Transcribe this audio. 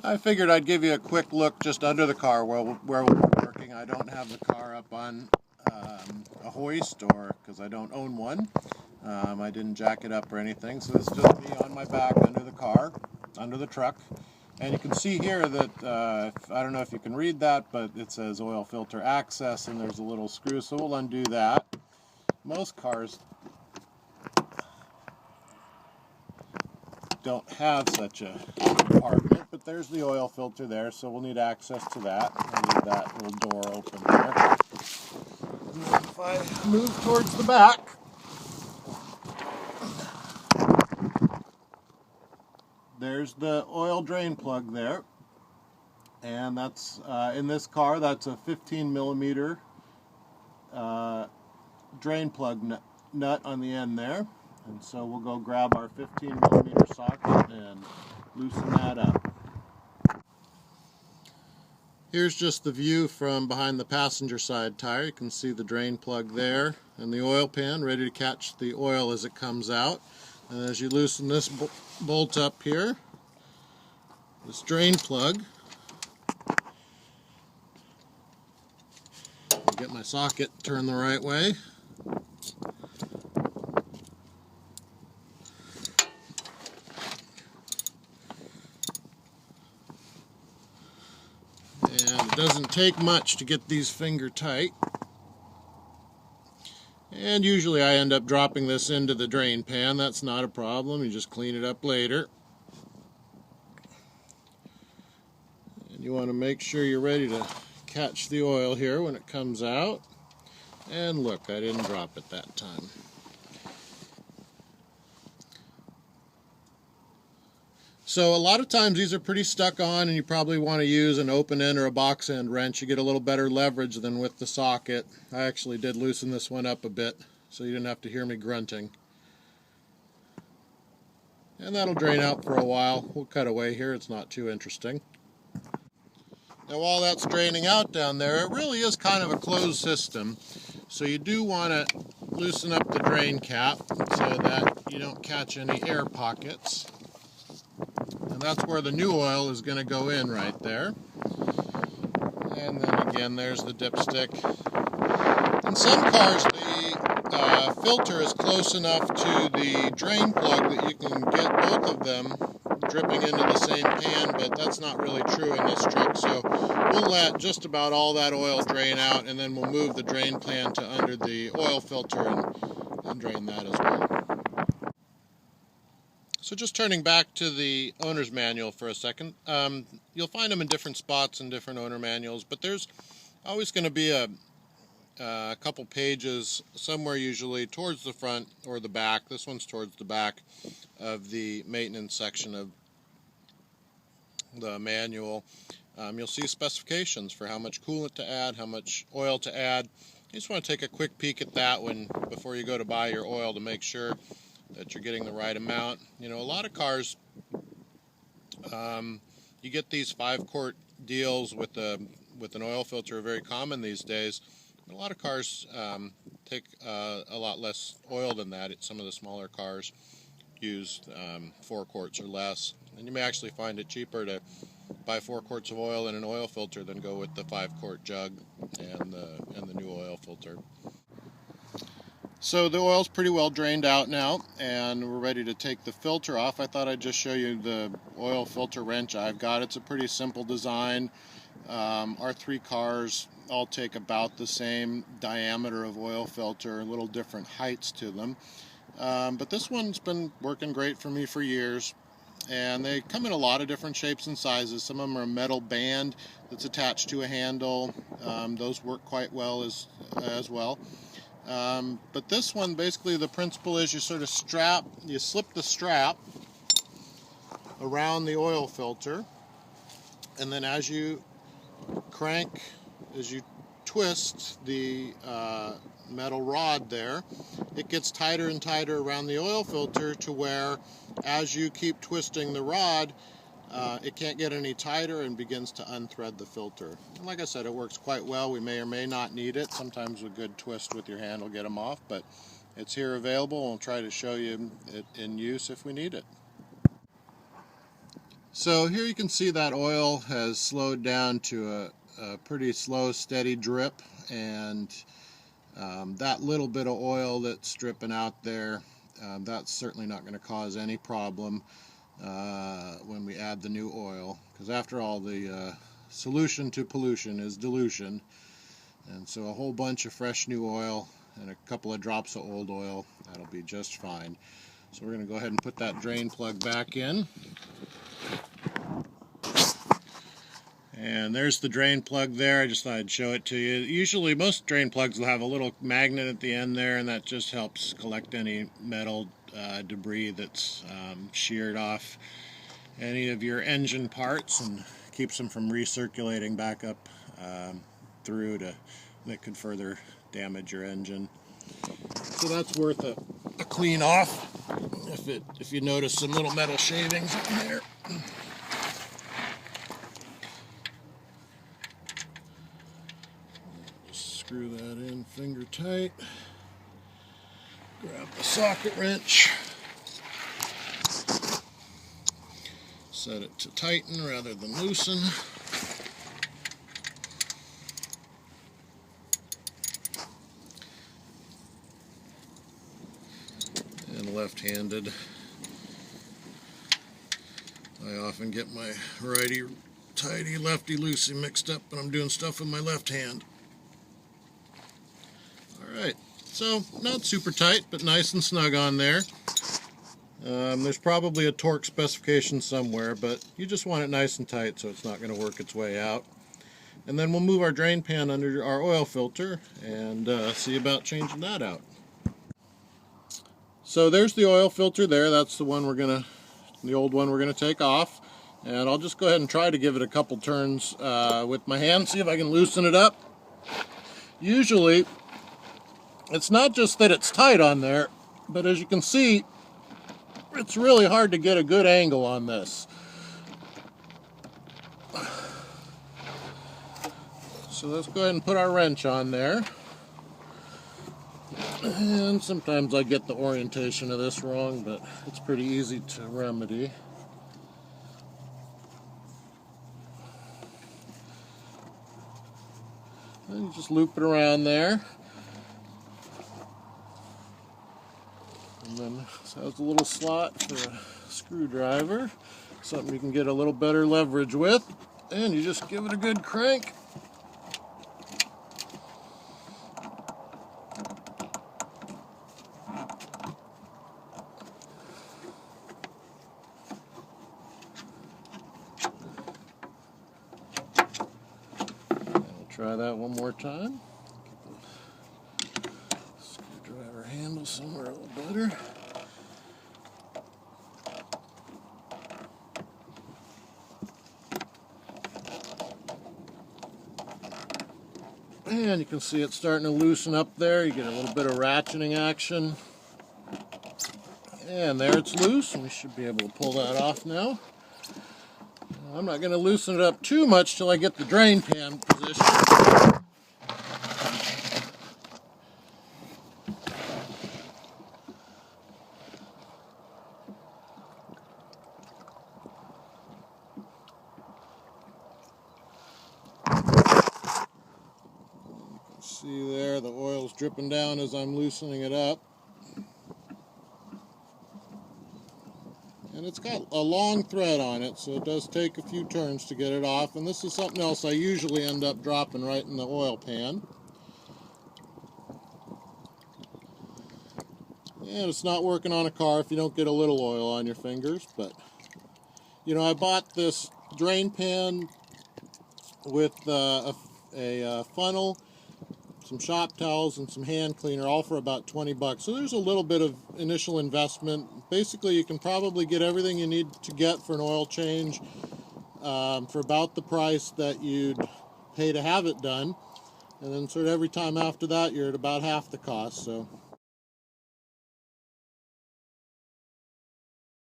I figured I'd give you a quick look just under the car where we'll be working. I don't have the car up on a hoist, or because I don't own one. I didn't jack it up or anything, so it's just me on my back under the car, under the truck. And you can see here that, I don't know if you can read that, but it says oil filter access, and there's a little screw, so we'll undo that. Most cars don't have such a compartment, but there's the oil filter there, so we'll need access to that. I'll leave that little door open there. And if I move towards the back, there's the oil drain plug there, and that's in this car, that's a 15 millimeter drain plug nut on the end there. And so we'll go grab our 15 millimeter socket and loosen that up. Here's just the view from behind the passenger side tire. You can see the drain plug there and the oil pan ready to catch the oil as it comes out. And as you loosen this bolt up here, this drain plug, I'll get my socket turned the right way. And it doesn't take much to get these finger tight. And usually I end up dropping this into the drain pan. That's not a problem. You just clean it up later. And you want to make sure you're ready to catch the oil here when it comes out. And look, I didn't drop it that time. So a lot of times these are pretty stuck on, and you probably want to use an open end or a box end wrench. You get a little better leverage than with the socket. I actually did loosen this one up a bit, so you didn't have to hear me grunting. And that'll drain out for a while. We'll cut away here, it's not too interesting. Now while that's draining out down there, it really is kind of a closed system. So you do want to loosen up the drain cap so that you don't catch any air pockets. And that's where the new oil is going to go in right there. And then again, there's the dipstick. In some cars, the filter is close enough to the drain plug that you can get both of them dripping into the same pan, but that's not really true in this truck. So we'll let just about all that oil drain out, and then we'll move the drain pan to under the oil filter and drain that as well. So just turning back to the owner's manual for a second, you'll find them in different spots in different owner manuals, but there's always going to be a couple pages somewhere, usually towards the front or the back. This one's towards the back of the maintenance section of the manual. You'll see specifications for how much coolant to add, how much oil to add. You just want to take a quick peek at that before you go to buy your oil to make sure that you're getting the right amount. You know, a lot of cars, you get these 5-quart deals with an oil filter, are very common these days. A lot of cars take a lot less oil than that. Some of the smaller cars use 4 quarts or less, and you may actually find it cheaper to buy 4 quarts of oil in an oil filter than go with the 5-quart jug and the new oil filter. So the oil's pretty well drained out now, and we're ready to take the filter off. I thought I'd just show you the oil filter wrench I've got. It's a pretty simple design. Our 3 cars all take about the same diameter of oil filter, a little different heights to them. But this one's been working great for me for years. And they come in a lot of different shapes and sizes. Some of them are a metal band that's attached to a handle. Those work quite well as well. But this one, basically the principle is you sort of slip the strap around the oil filter, and then as you twist the metal rod there, it gets tighter and tighter around the oil filter to where as you keep twisting the rod, it can't get any tighter and begins to unthread the filter. And like I said, it works quite well. We may or may not need it. Sometimes a good twist with your hand will get them off, but it's here available. We'll try to show you it in use if we need it. So here you can see that oil has slowed down to a pretty slow, steady drip, and that little bit of oil that's dripping out there, that's certainly not going to cause any problem when we add the new oil, because after all, the solution to pollution is dilution, and so a whole bunch of fresh new oil and a couple of drops of old oil, that'll be just fine. So we're going to go ahead and put that drain plug back in. And there's the drain plug there. I just thought I'd show it to you. Usually most drain plugs will have a little magnet at the end there, and that just helps collect any metal debris that's sheared off any of your engine parts and keeps them from recirculating back up through that could further damage your engine. So that's worth a clean off if you notice some little metal shavings in there. Screw that in finger tight. Grab the socket wrench. Set it to tighten rather than loosen. And left-handed. I often get my righty-tighty, lefty-loosey mixed up when I'm doing stuff with my left hand. Alright, so not super tight, but nice and snug on there. There's probably a torque specification somewhere, but you just want it nice and tight so it's not going to work its way out. And then we'll move our drain pan under our oil filter and see about changing that out. So there's the oil filter there. That's the one the old one we're gonna take off. And I'll just go ahead and try to give it a couple turns with my hand, see if I can loosen it up. Usually, it's not just that it's tight on there, but as you can see, it's really hard to get a good angle on this. So let's go ahead and put our wrench on there. And sometimes I get the orientation of this wrong, but it's pretty easy to remedy. And you just loop it around there. And then this has a little slot for a screwdriver, something you can get a little better leverage with. And you just give it a good crank. Try that one more time. Get the screwdriver handle somewhere a little better. And you can see it starting to loosen up there. You get a little bit of ratcheting action. And there it's loose, and we should be able to pull that off now. I'm not going to loosen it up too much till I get the drain pan position. You can see there the oil's dripping down as I'm loosening it up. And it's got a long thread on it, so it does take a few turns to get it off. And this is something else I usually end up dropping right in the oil pan. And it's not working on a car if you don't get a little oil on your fingers. But, you know, I bought this drain pan with a funnel, some shop towels, and some hand cleaner, all for about 20 bucks. So there's a little bit of initial investment. Basically, you can probably get everything you need to get for an oil change for about the price that you'd pay to have it done. And then sort of every time after that, you're at about half the cost. So